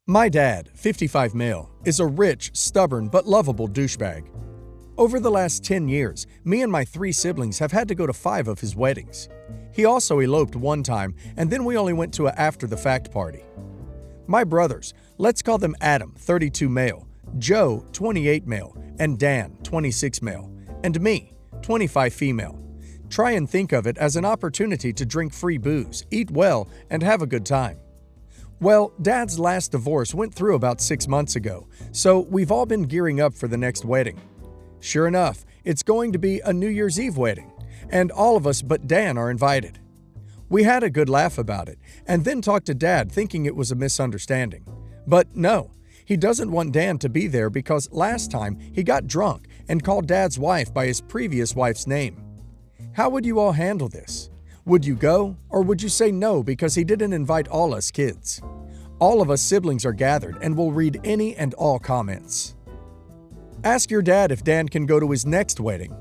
My dad, 55 male, is a rich, stubborn, but lovable douchebag. Over the last 10 years, me and my 3 siblings have had to go to 5 of his weddings. He also eloped one time, and then we only went to a after-the-fact party. My brothers, let's call them Adam, 32 male, Joe, 28 male, and Dan, 26 male, and me, 25 female. Try and think of it as an opportunity to drink free booze, eat well, and have a good time. Well, Dad's last divorce went through about 6 months ago, so we've all been gearing up for the next wedding. Sure enough, it's going to be a New Year's Eve wedding, and all of us but Dan are invited. We had a good laugh about it, and then talked to Dad thinking it was a misunderstanding. But no, he doesn't want Dan to be there because last time he got drunk and called Dad's wife by his previous wife's name. How would you all handle this? Would you go, or would you say no because he didn't invite all us kids? All of us siblings are gathered and will read any and all comments. Ask your dad if Dan can go to his next wedding.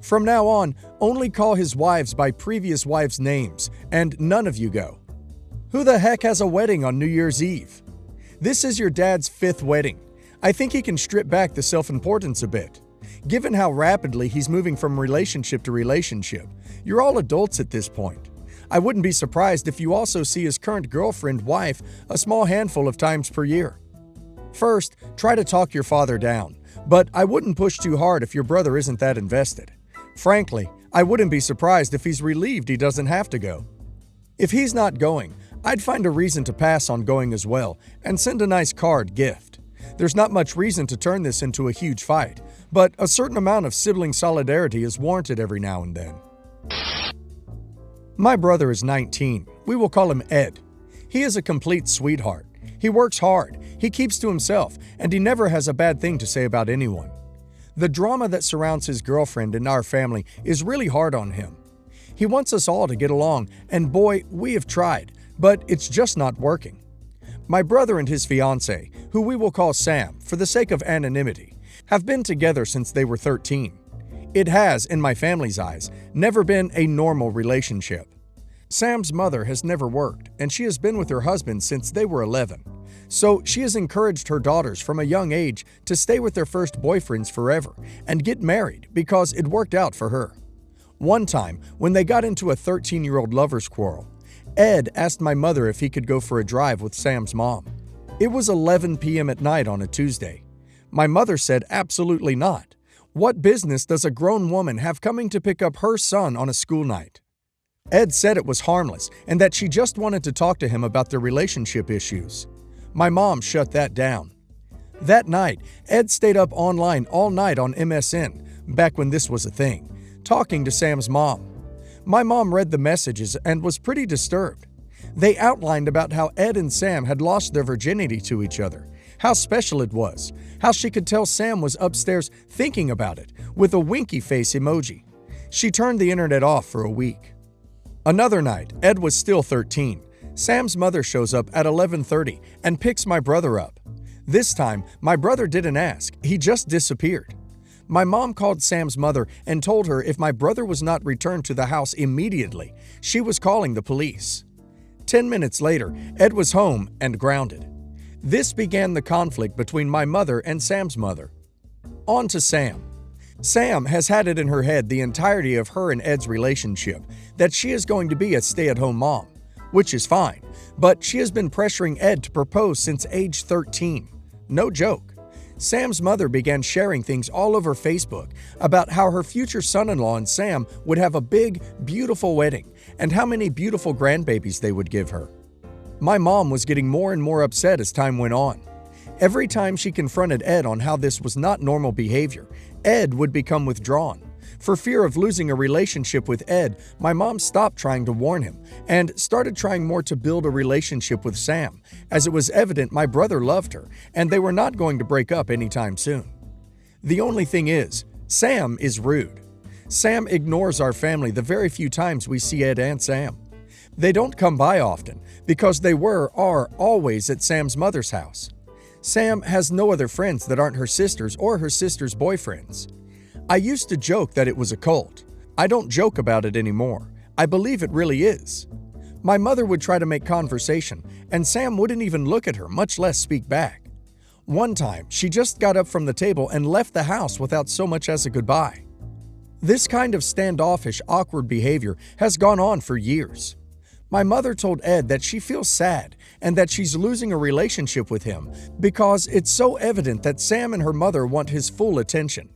From now on, only call his wives by previous wives' names, and none of you go. Who the heck has a wedding on New Year's Eve? This is your dad's 5th wedding. I think he can strip back the self-importance a bit. Given how rapidly he's moving from relationship to relationship, you're all adults at this point. I wouldn't be surprised if you also see his current girlfriend, wife, a small handful of times per year. First, try to talk your father down, but I wouldn't push too hard if your brother isn't that invested. Frankly, I wouldn't be surprised if he's relieved he doesn't have to go. If he's not going, I'd find a reason to pass on going as well and send a nice card gift. There's not much reason to turn this into a huge fight, but a certain amount of sibling solidarity is warranted every now and then. My brother is 19. We will call him Ed. He is a complete sweetheart. He works hard, he keeps to himself, and he never has a bad thing to say about anyone. The drama that surrounds his girlfriend and our family is really hard on him. He wants us all to get along, and boy, we have tried, but it's just not working. My brother and his fiancée, who we will call Sam for the sake of anonymity, have been together since they were 13. It has, in my family's eyes, never been a normal relationship. Sam's mother has never worked, and she has been with her husband since they were 11. So she has encouraged her daughters from a young age to stay with their first boyfriends forever and get married because it worked out for her. One time, when they got into a 13-year-old lover's quarrel, Ed asked my mother if he could go for a drive with Sam's mom. It was 11 p.m. at night on a Tuesday. My mother said absolutely not. What business does a grown woman have coming to pick up her son on a school night? Ed said it was harmless and that she just wanted to talk to him about their relationship issues. My mom shut that down. That night, Ed stayed up online all night on MSN, back when this was a thing, talking to Sam's mom. My mom read the messages and was pretty disturbed. They outlined about how Ed and Sam had lost their virginity to each other, how special it was, how she could tell Sam was upstairs thinking about it, with a winky face emoji. She turned the internet off for a week. Another night, Ed was still 13. Sam's mother shows up at 11:30 and picks my brother up. This time, my brother didn't ask, he just disappeared. My mom called Sam's mother and told her if my brother was not returned to the house immediately, she was calling the police. 10 minutes later, Ed was home and grounded. This began the conflict between my mother and Sam's mother. On to Sam. Sam has had it in her head the entirety of her and Ed's relationship that she is going to be a stay-at-home mom, which is fine, but she has been pressuring Ed to propose since age 13. No joke. Sam's mother began sharing things all over Facebook about how her future son-in-law and Sam would have a big, beautiful wedding and how many beautiful grandbabies they would give her. My mom was getting more and more upset as time went on. Every time she confronted Ed on how this was not normal behavior, Ed would become withdrawn. For fear of losing a relationship with Ed, my mom stopped trying to warn him and started trying more to build a relationship with Sam, as it was evident my brother loved her and they were not going to break up anytime soon. The only thing is, Sam is rude. Sam ignores our family the very few times we see Ed and Sam. They don't come by often because they are always at Sam's mother's house. Sam has no other friends that aren't her sisters or her sisters' boyfriends. I used to joke that it was a cult. I don't joke about it anymore. I believe it really is. My mother would try to make conversation, and Sam wouldn't even look at her, much less speak back. One time, she just got up from the table and left the house without so much as a goodbye. This kind of standoffish, awkward behavior has gone on for years. My mother told Ed that she feels sad and that she's losing a relationship with him because it's so evident that Sam and her mother want his full attention.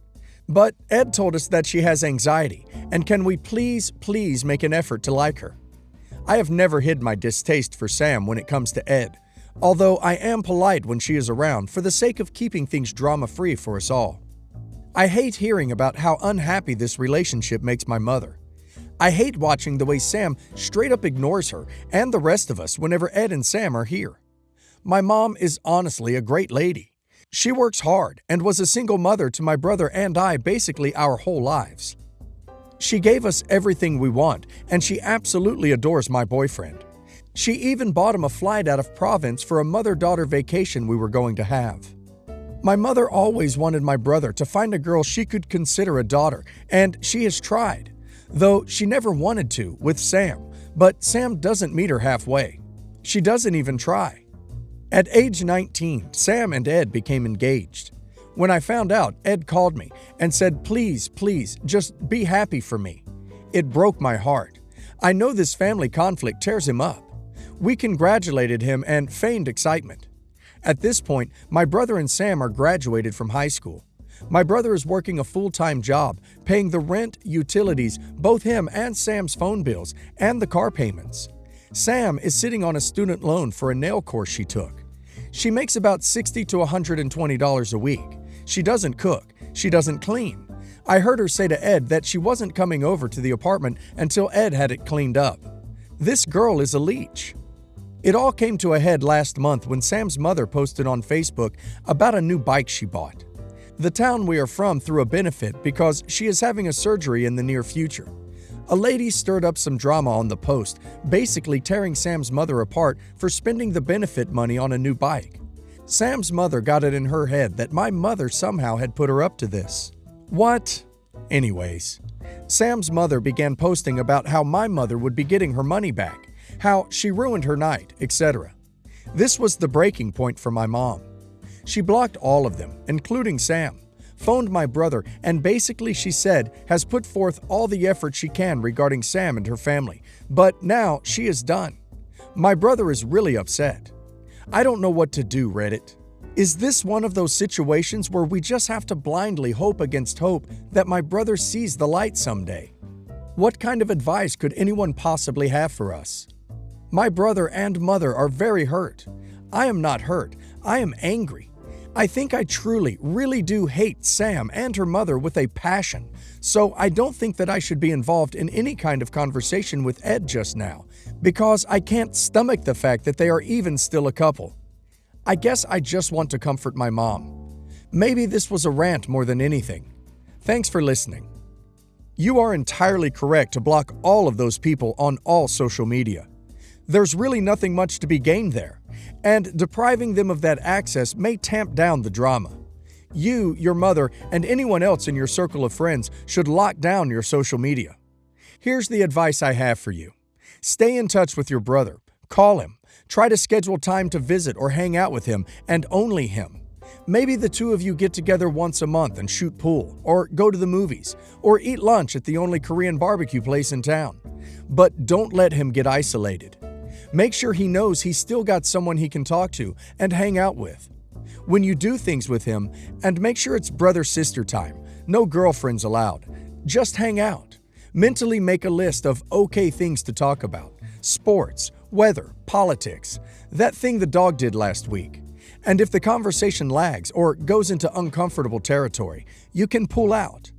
But Ed told us that she has anxiety, and can we please make an effort to like her? I have never hid my distaste for Sam when it comes to Ed, although I am polite when she is around for the sake of keeping things drama-free for us all. I hate hearing about how unhappy this relationship makes my mother. I hate watching the way Sam straight up ignores her and the rest of us whenever Ed and Sam are here. My mom is honestly a great lady. She works hard and was a single mother to my brother and I basically our whole lives. She gave us everything we want, and she absolutely adores my boyfriend. She even bought him a flight out of Province for a mother-daughter vacation we were going to have. My mother always wanted my brother to find a girl she could consider a daughter, and she has tried, though she never wanted to with Sam, but Sam doesn't meet her halfway. She doesn't even try. At age 19, Sam and Ed became engaged. When I found out, Ed called me and said, please, just be happy for me. It broke my heart. I know this family conflict tears him up. We congratulated him and feigned excitement. At this point, my brother and Sam are graduated from high school. My brother is working a full-time job, paying the rent, utilities, both him and Sam's phone bills, and the car payments. Sam is sitting on a student loan for a nail course she took. She makes about $60 to $120 a week. She doesn't cook. She doesn't clean. I heard her say to Ed that she wasn't coming over to the apartment until Ed had it cleaned up. This girl is a leech. It all came to a head last month when Sam's mother posted on Facebook about a new bike she bought. The town we are from threw a benefit because she is having a surgery in the near future. A lady stirred up some drama on the post, basically tearing Sam's mother apart for spending the benefit money on a new bike. Sam's mother got it in her head that my mother somehow had put her up to this. What? Anyways, Sam's mother began posting about how my mother would be getting her money back, how she ruined her night, etc. This was the breaking point for my mom. She blocked all of them, including Sam, phoned my brother, and basically she said has put forth all the effort she can regarding Sam and her family, but now she is done. My brother is really upset. I don't know what to do, Reddit. Is this one of those situations where we just have to blindly hope against hope that my brother sees the light someday? What kind of advice could anyone possibly have for us? My brother and mother are very hurt. I am not hurt. I am angry. I think I truly, really do hate Sam and her mother with a passion, so I don't think that I should be involved in any kind of conversation with Ed just now, because I can't stomach the fact that they are even still a couple. I guess I just want to comfort my mom. Maybe this was a rant more than anything. Thanks for listening. You are entirely correct to block all of those people on all social media. There's really nothing much to be gained there, and depriving them of that access may tamp down the drama. You, your mother, and anyone else in your circle of friends should lock down your social media. Here's the advice I have for you. Stay in touch with your brother. Call him. Try to schedule time to visit or hang out with him, and only him. Maybe the two of you get together once a month and shoot pool, or go to the movies, or eat lunch at the only Korean barbecue place in town. But don't let him get isolated. Make sure he knows he's still got someone he can talk to and hang out with. When you do things with him, and make sure it's brother-sister time, no girlfriends allowed. Just hang out. Mentally make a list of okay things to talk about. Sports, weather, politics, that thing the dog did last week. And if the conversation lags or goes into uncomfortable territory, you can pull out.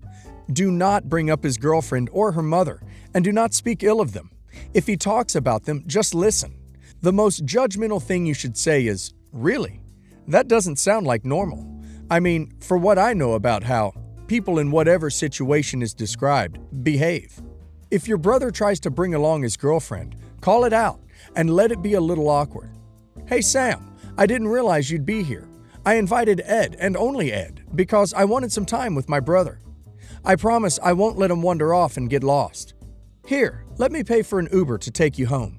Do not bring up his girlfriend or her mother, and do not speak ill of them. If he talks about them, just listen. The most judgmental thing you should say is, "Really? That doesn't sound like normal." I mean, for what I know about how people in whatever situation is described behave. If your brother tries to bring along his girlfriend, call it out and let it be a little awkward. "Hey Sam, I didn't realize you'd be here. I invited Ed and only Ed because I wanted some time with my brother. I promise I won't let him wander off and get lost. Here, let me pay for an Uber to take you home."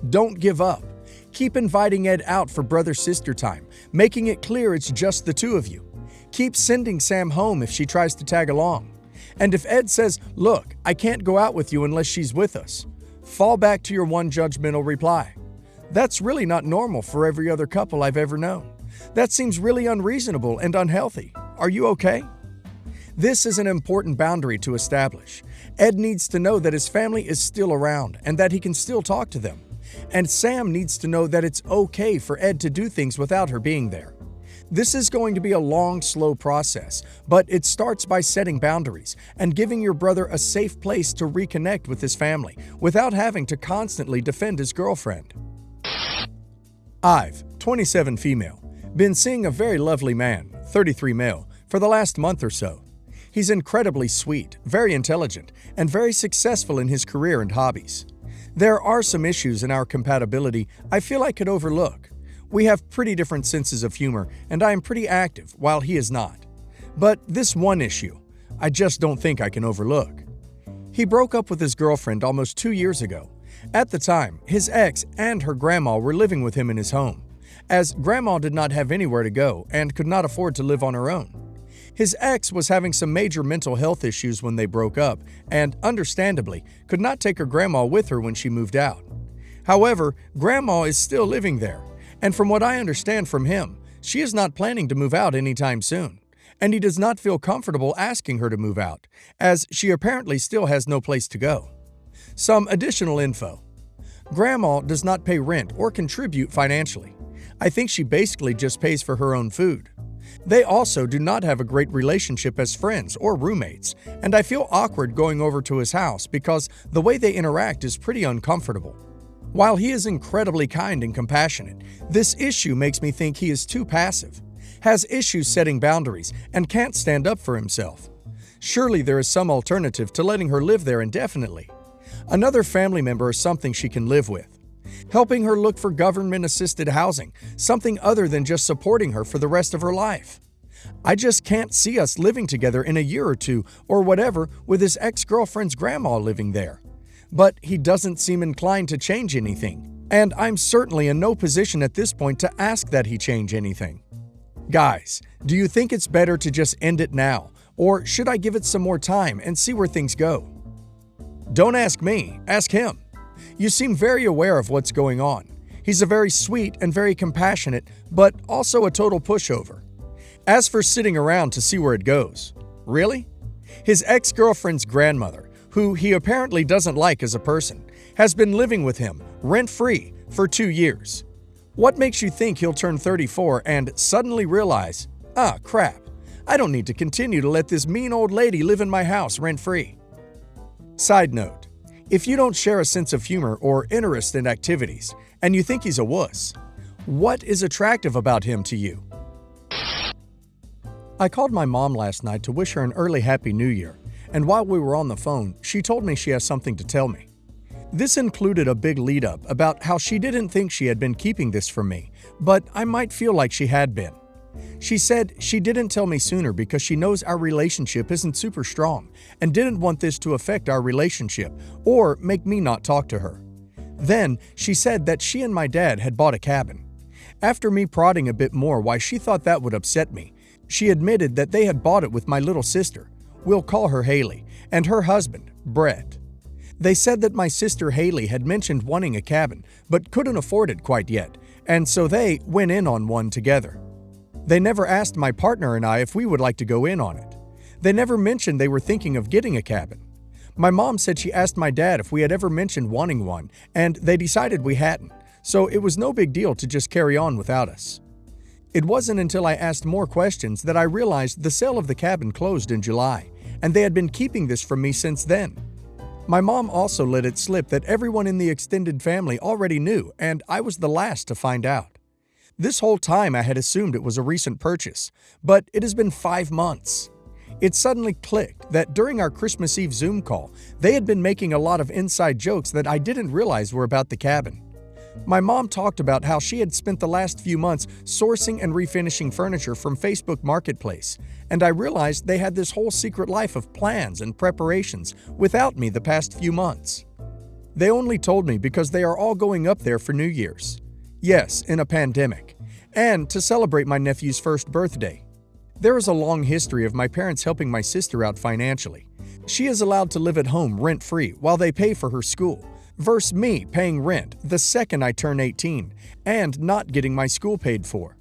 Don't give up. Keep inviting Ed out for brother-sister time, making it clear it's just the two of you. Keep sending Sam home if she tries to tag along. And if Ed says, "Look, I can't go out with you unless she's with us," fall back to your one judgmental reply. "That's really not normal for every other couple I've ever known. That seems really unreasonable and unhealthy. Are you okay?" This is an important boundary to establish. Ed needs to know that his family is still around and that he can still talk to them. And Sam needs to know that it's okay for Ed to do things without her being there. This is going to be a long, slow process, but it starts by setting boundaries and giving your brother a safe place to reconnect with his family without having to constantly defend his girlfriend. I've, 27 female, been seeing a very lovely man, 33 male, for the last month or so. He's incredibly sweet, very intelligent, and very successful in his career and hobbies. There are some issues in our compatibility I feel I could overlook. We have pretty different senses of humor, and I am pretty active, while he is not. But this one issue, I just don't think I can overlook. He broke up with his girlfriend almost 2 years ago. At the time, his ex and her grandma were living with him in his home, as grandma did not have anywhere to go and could not afford to live on her own. His ex was having some major mental health issues when they broke up and, understandably, could not take her grandma with her when she moved out. However, grandma is still living there, and from what I understand from him, she is not planning to move out anytime soon, and he does not feel comfortable asking her to move out, as she apparently still has no place to go. Some additional info. Grandma does not pay rent or contribute financially. I think she basically just pays for her own food. They also do not have a great relationship as friends or roommates, and I feel awkward going over to his house because the way they interact is pretty uncomfortable. While he is incredibly kind and compassionate, this issue makes me think he is too passive, has issues setting boundaries, and can't stand up for himself. Surely there is some alternative to letting her live there indefinitely. Another family member is something she can live with. Helping her look for government-assisted housing, something other than just supporting her for the rest of her life. I just can't see us living together in a year or two or whatever with his ex-girlfriend's grandma living there. But he doesn't seem inclined to change anything, and I'm certainly in no position at this point to ask that he change anything. Guys, do you think it's better to just end it now, or should I give it some more time and see where things go? Don't ask me, ask him. You seem very aware of what's going on. He's a very sweet and very compassionate, but also a total pushover. As for sitting around to see where it goes, really? His ex-girlfriend's grandmother, who he apparently doesn't like as a person, has been living with him, rent-free, for 2 years. What makes you think he'll turn 34 and suddenly realize, crap, I don't need to continue to let this mean old lady live in my house rent-free? Side note, if you don't share a sense of humor or interest in activities, and you think he's a wuss, what is attractive about him to you? I called my mom last night to wish her an early Happy New Year, and while we were on the phone, she told me she has something to tell me. This included a big lead-up about how she didn't think she had been keeping this from me, but I might feel like she had been. She said she didn't tell me sooner because she knows our relationship isn't super strong and didn't want this to affect our relationship or make me not talk to her. Then she said that she and my dad had bought a cabin. After me prodding a bit more why she thought that would upset me, she admitted that they had bought it with my little sister, we'll call her Haley, and her husband, Brett. They said that my sister Haley had mentioned wanting a cabin but couldn't afford it quite yet, and so they went in on one together. They never asked my partner and I if we would like to go in on it. They never mentioned they were thinking of getting a cabin. My mom said she asked my dad if we had ever mentioned wanting one, and they decided we hadn't, so it was no big deal to just carry on without us. It wasn't until I asked more questions that I realized the sale of the cabin closed in July, and they had been keeping this from me since then. My mom also let it slip that everyone in the extended family already knew, and I was the last to find out. This whole time I had assumed it was a recent purchase, but it has been 5 months. It suddenly clicked that during our Christmas Eve Zoom call, they had been making a lot of inside jokes that I didn't realize were about the cabin. My mom talked about how she had spent the last few months sourcing and refinishing furniture from Facebook Marketplace, and I realized they had this whole secret life of plans and preparations without me the past few months. They only told me because they are all going up there for New Year's. Yes, in a pandemic. And to celebrate my nephew's first birthday. There is a long history of my parents helping my sister out financially. She is allowed to live at home rent-free while they pay for her school, versus me paying rent the second I turn 18 and not getting my school paid for.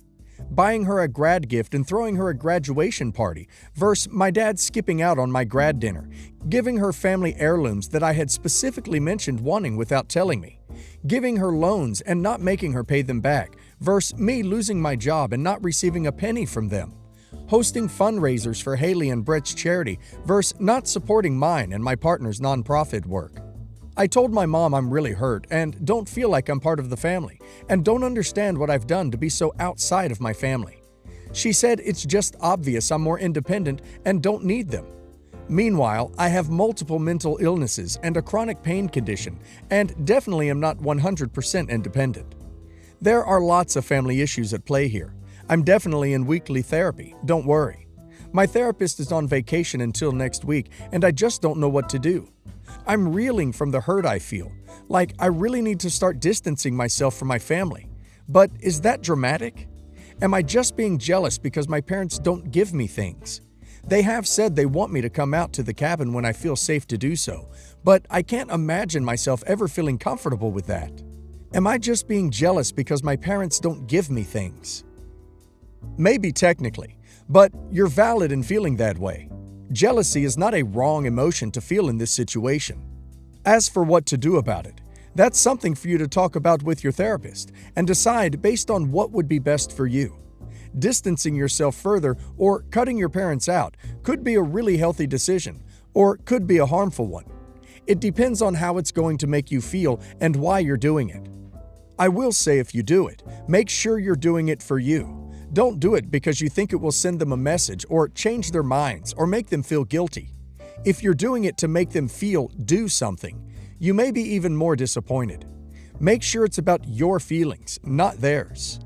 Buying her a grad gift and throwing her a graduation party versus my dad skipping out on my grad dinner, giving her family heirlooms that I had specifically mentioned wanting without telling me, giving her loans and not making her pay them back versus me losing my job and not receiving a penny from them, hosting fundraisers for Haley and Brett's charity versus not supporting mine and my partner's nonprofit work. I told my mom I'm really hurt and don't feel like I'm part of the family and don't understand what I've done to be so outside of my family. She said it's just obvious I'm more independent and don't need them. Meanwhile, I have multiple mental illnesses and a chronic pain condition and definitely am not 100% independent. There are lots of family issues at play here. I'm definitely in weekly therapy, don't worry. My therapist is on vacation until next week and I just don't know what to do. I'm reeling from the hurt I feel, like I really need to start distancing myself from my family. But is that dramatic? Am I just being jealous because my parents don't give me things? They have said they want me to come out to the cabin when I feel safe to do so, but I can't imagine myself ever feeling comfortable with that. Am I just being jealous because my parents don't give me things? Maybe technically, but you're valid in feeling that way. Jealousy is not a wrong emotion to feel in this situation. As for what to do about it, that's something for you to talk about with your therapist and decide based on what would be best for you. Distancing yourself further or cutting your parents out could be a really healthy decision or could be a harmful one. It depends on how it's going to make you feel and why you're doing it. I will say if you do it, make sure you're doing it for you. Don't do it because you think it will send them a message or change their minds or make them feel guilty. If you're doing it to make them feel do something, you may be even more disappointed. Make sure it's about your feelings, not theirs.